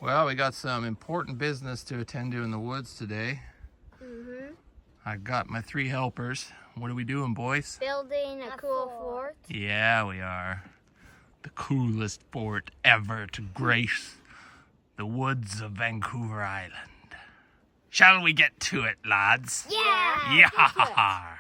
Well, we got some important business to attend to in the woods today. I got my 3 helpers. What are we doing, boys? Building a cool fort. Yeah, we are. The coolest fort ever to grace the woods of Vancouver Island. Shall we get to it, lads? Yeah! Yeah!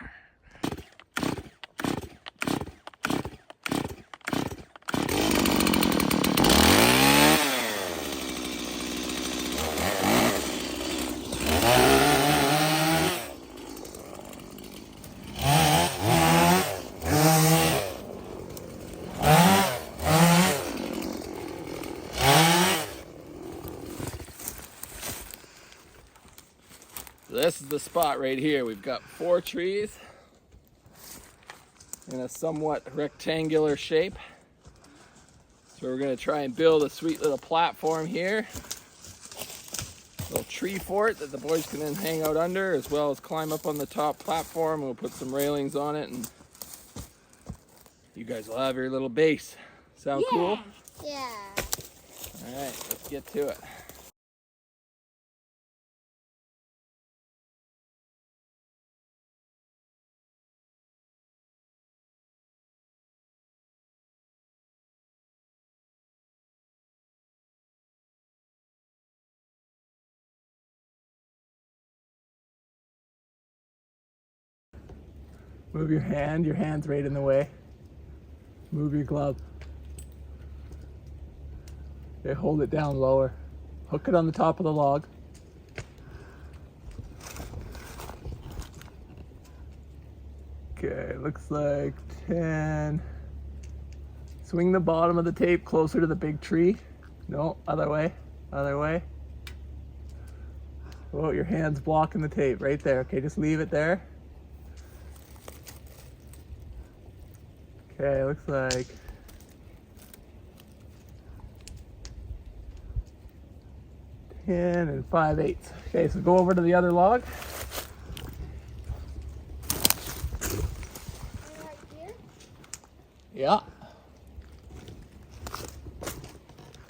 This is the spot right here. We've got 4 trees in a somewhat rectangular shape. So we're going to try and build a sweet little platform here. Little tree fort that the boys can then hang out under, as well as climb up on the top platform. We'll put some railings on it and you guys will have your little base. Sound cool? Yeah. All right, let's get to it. Move your hand. Your hand's right in the way. Move your glove. Okay, hold it down lower. Hook it on the top of the log. Okay, looks like 10. Swing the bottom of the tape closer to the big tree. No, other way. Other way. Oh, your hand's blocking the tape right there. Okay, just leave it there. Okay, looks like 10 and 5/8. Okay, so go over to the other log. Right here? Yeah.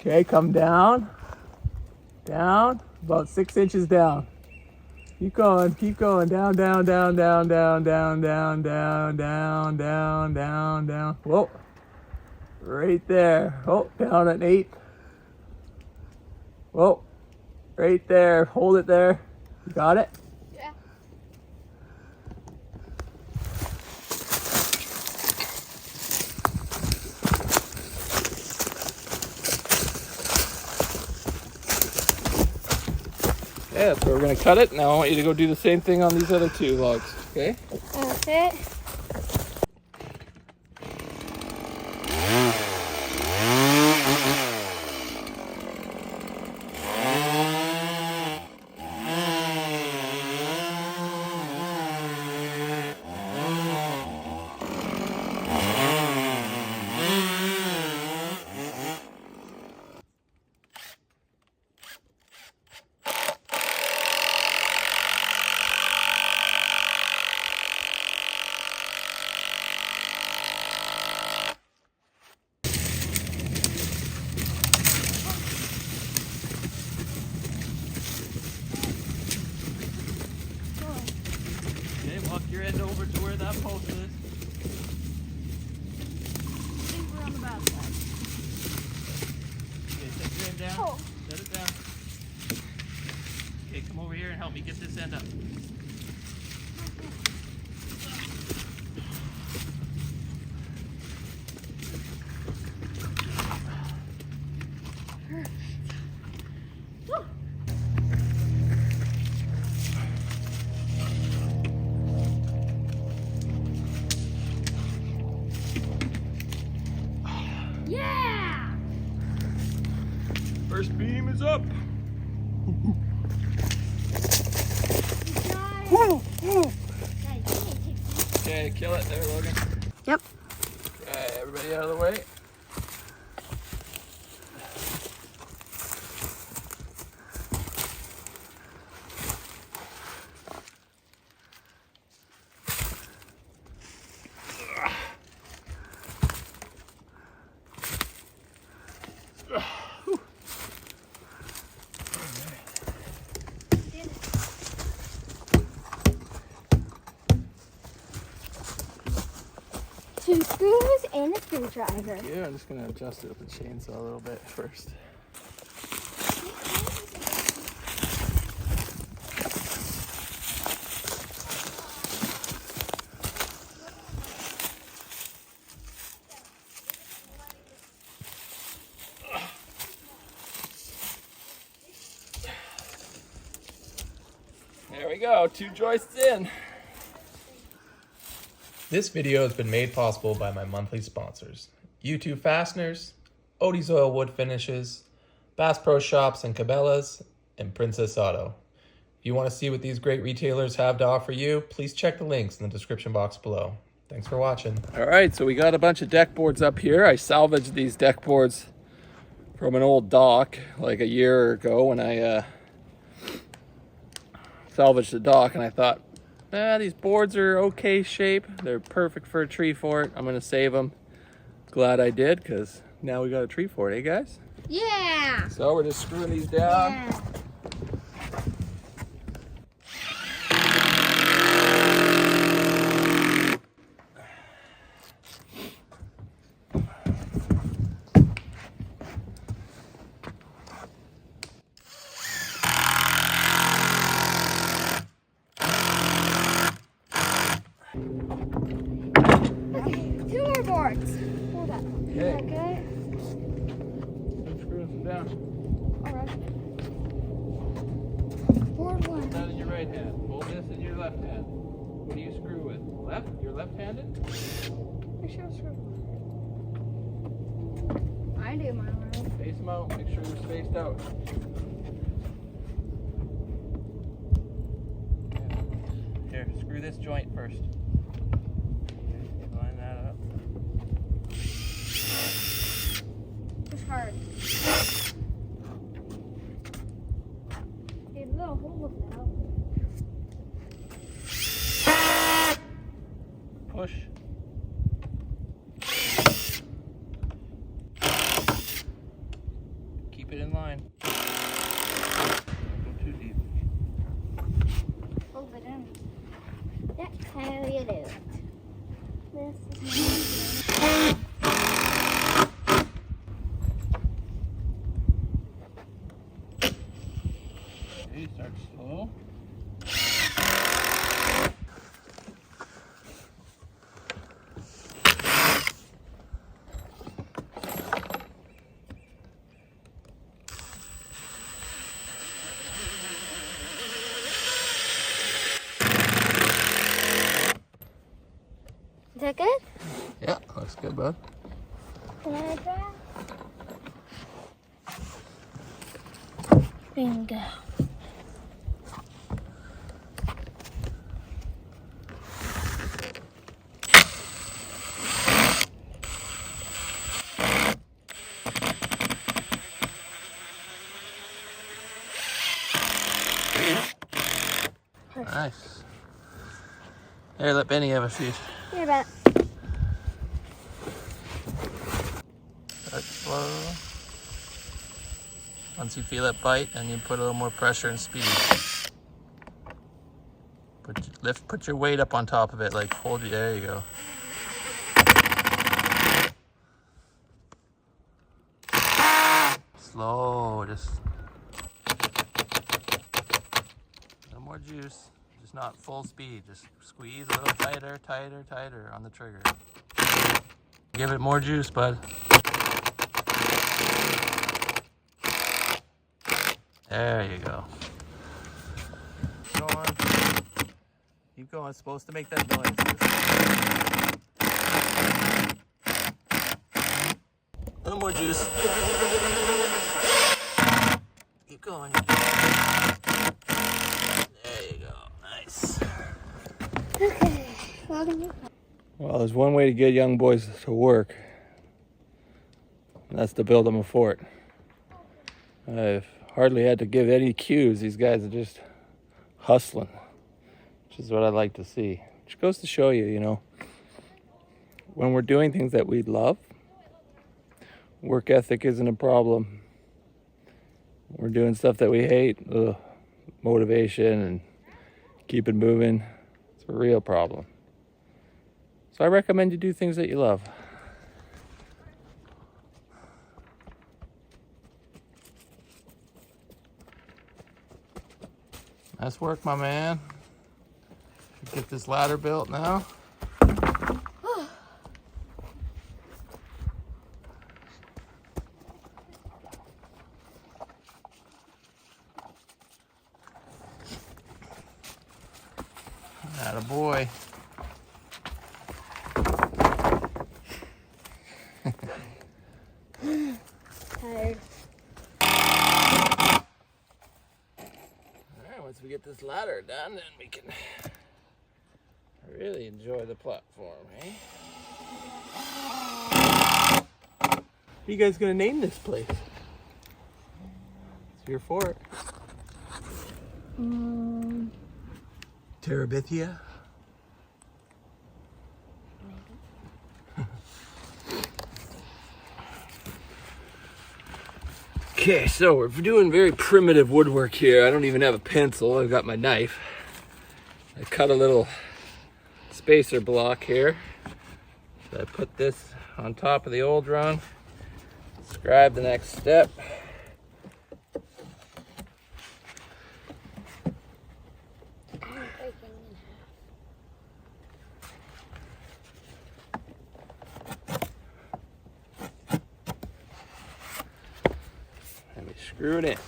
Okay, come down. Down, about 6 inches down. Keep going, down, down, down, down, down, down, down, down, down, down, down, down. Whoa, right there. Oh, down at 8. Whoa, right there. Hold it there. You got it? Yeah. Yeah, so we're gonna cut it. Now I want you to go do the same thing on these other 2 logs, okay? Okay. Okay, walk your end over to where that post is. I think we're on the bad side. Okay, set your end down. Oh. Set it down. Okay, come over here and help me get this end up. Yeah! First beam is up. Okay, kill it there, Logan. Yep. Okay, everybody out of the way. screwdriver. Yeah, I'm just gonna adjust it with the chainsaw a little bit first. There we go, 2 joists in. This video has been made possible by my monthly sponsors: U2 Fasteners, Odie's Oil Wood Finishes, Bass Pro Shops and Cabela's, and Princess Auto. If you want to see what these great retailers have to offer you, please check the links in the description box below. Thanks for watching. All right, so we got a bunch of deck boards up here. I salvaged these deck boards from an old dock like a year ago when I salvaged the dock, and I thought, these boards are okay shape. They're perfect for a tree fort. I'm gonna save them. Glad I did, because now we got a tree fort, eh guys? Yeah. So we're just screwing these down. Yeah. Two more boards. Hold up. Okay. Okay. I'm screwing some down. All right. Board one. That in your right hand. Hold this in your left hand. What do you screw with? Left? You're left-handed? Make sure it's screwed. I do mine right. Face them out. Make sure they're spaced out. Here, screw this joint first. Okay, line that up. It's hard. A little hole now. Push. Keep it in line. Don't go too deep. Hold it in. That's how you do it. This is my Okay, start slow. Is that good? Yeah, looks good, bud. Can I try? Bingo. Nice. Here, let Benny have a feed. Here, about. Start slow. Once you feel it bite, and you put a little more pressure and speed. Put your weight up on top of it, like hold it. There you go. Slow, just a little more juice. Just not full speed. Just squeeze a little tighter, tighter, tighter on the trigger. Give it more juice, bud. There you go. Keep going. Keep going. It's supposed to make that noise. A little more juice. Keep going. There you go. Nice. Okay. Well, there's one way to get young boys to work. And that's to build them a fort. I've hardly had to give any cues. These guys are just hustling, which is what I like to see. Which goes to show you, you know, when we're doing things that we love, work ethic isn't a problem. We're doing stuff that we hate, motivation and keep it moving, it's a real problem. So I recommend you do things that you love. Nice work, my man. Get this ladder built now. Attaboy. Tired. Alright, once we get this ladder done, then we can really enjoy the platform, eh? What are you guys gonna name this place? It's your fort. Terabithia? Okay, so we're doing very primitive woodwork here. I don't even have a pencil. I've got my knife. I cut a little spacer block here. So I put this on top of the old rung. Describe the next step. Let me screw it in.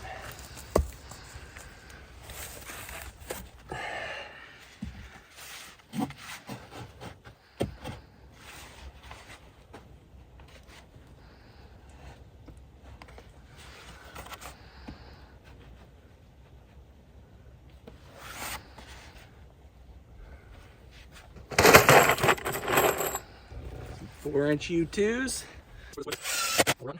Some 4-inch U2s. Run.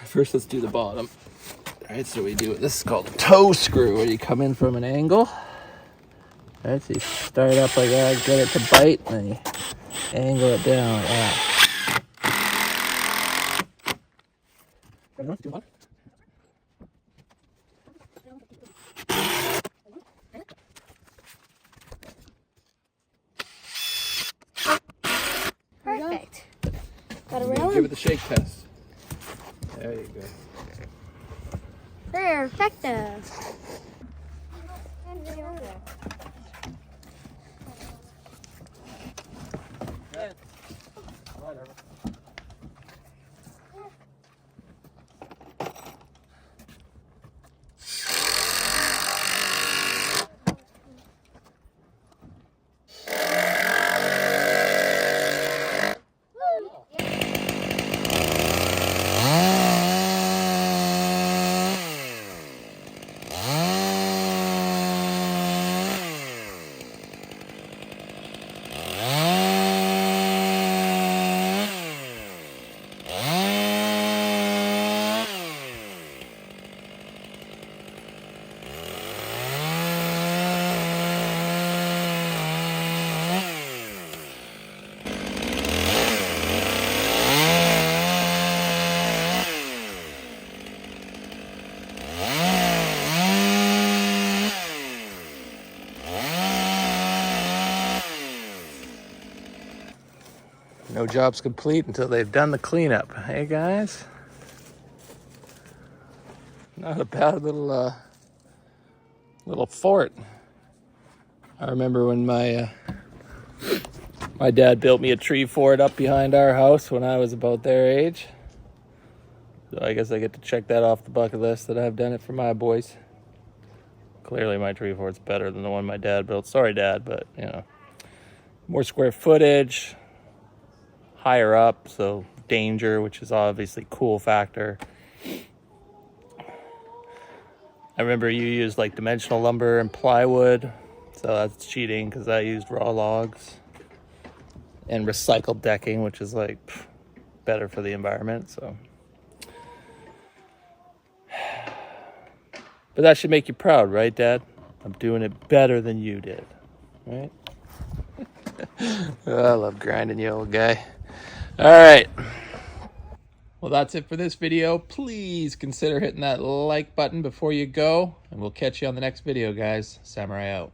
First, let's do the bottom. All right, so we do this is called a toe screw, where you come in from an angle. All right, so you start up like that, get it to bite, and then you angle it down like that. Perfect. Got a rail? Give it the shake test. There you go. Perfecto. No job's complete until they've done the cleanup. Hey guys, not a bad little fort. I remember when my dad built me a tree fort up behind our house when I was about their age. So I guess I get to check that off the bucket list that I've done it for my boys. Clearly my tree fort's better than the one my dad built. Sorry, Dad, but you know, more square footage, higher up, so danger, which is obviously cool factor. I remember you used like dimensional lumber and plywood, so that's cheating because I used raw logs. and recycled decking, which is like better for the environment. So, but that should make you proud, right, Dad? I'm doing it better than you did, right? Oh, I love grinding you, old guy. All right. Well, that's it for this video. Please consider hitting that like button before you go, and we'll catch you on the next video, guys. Samurai out.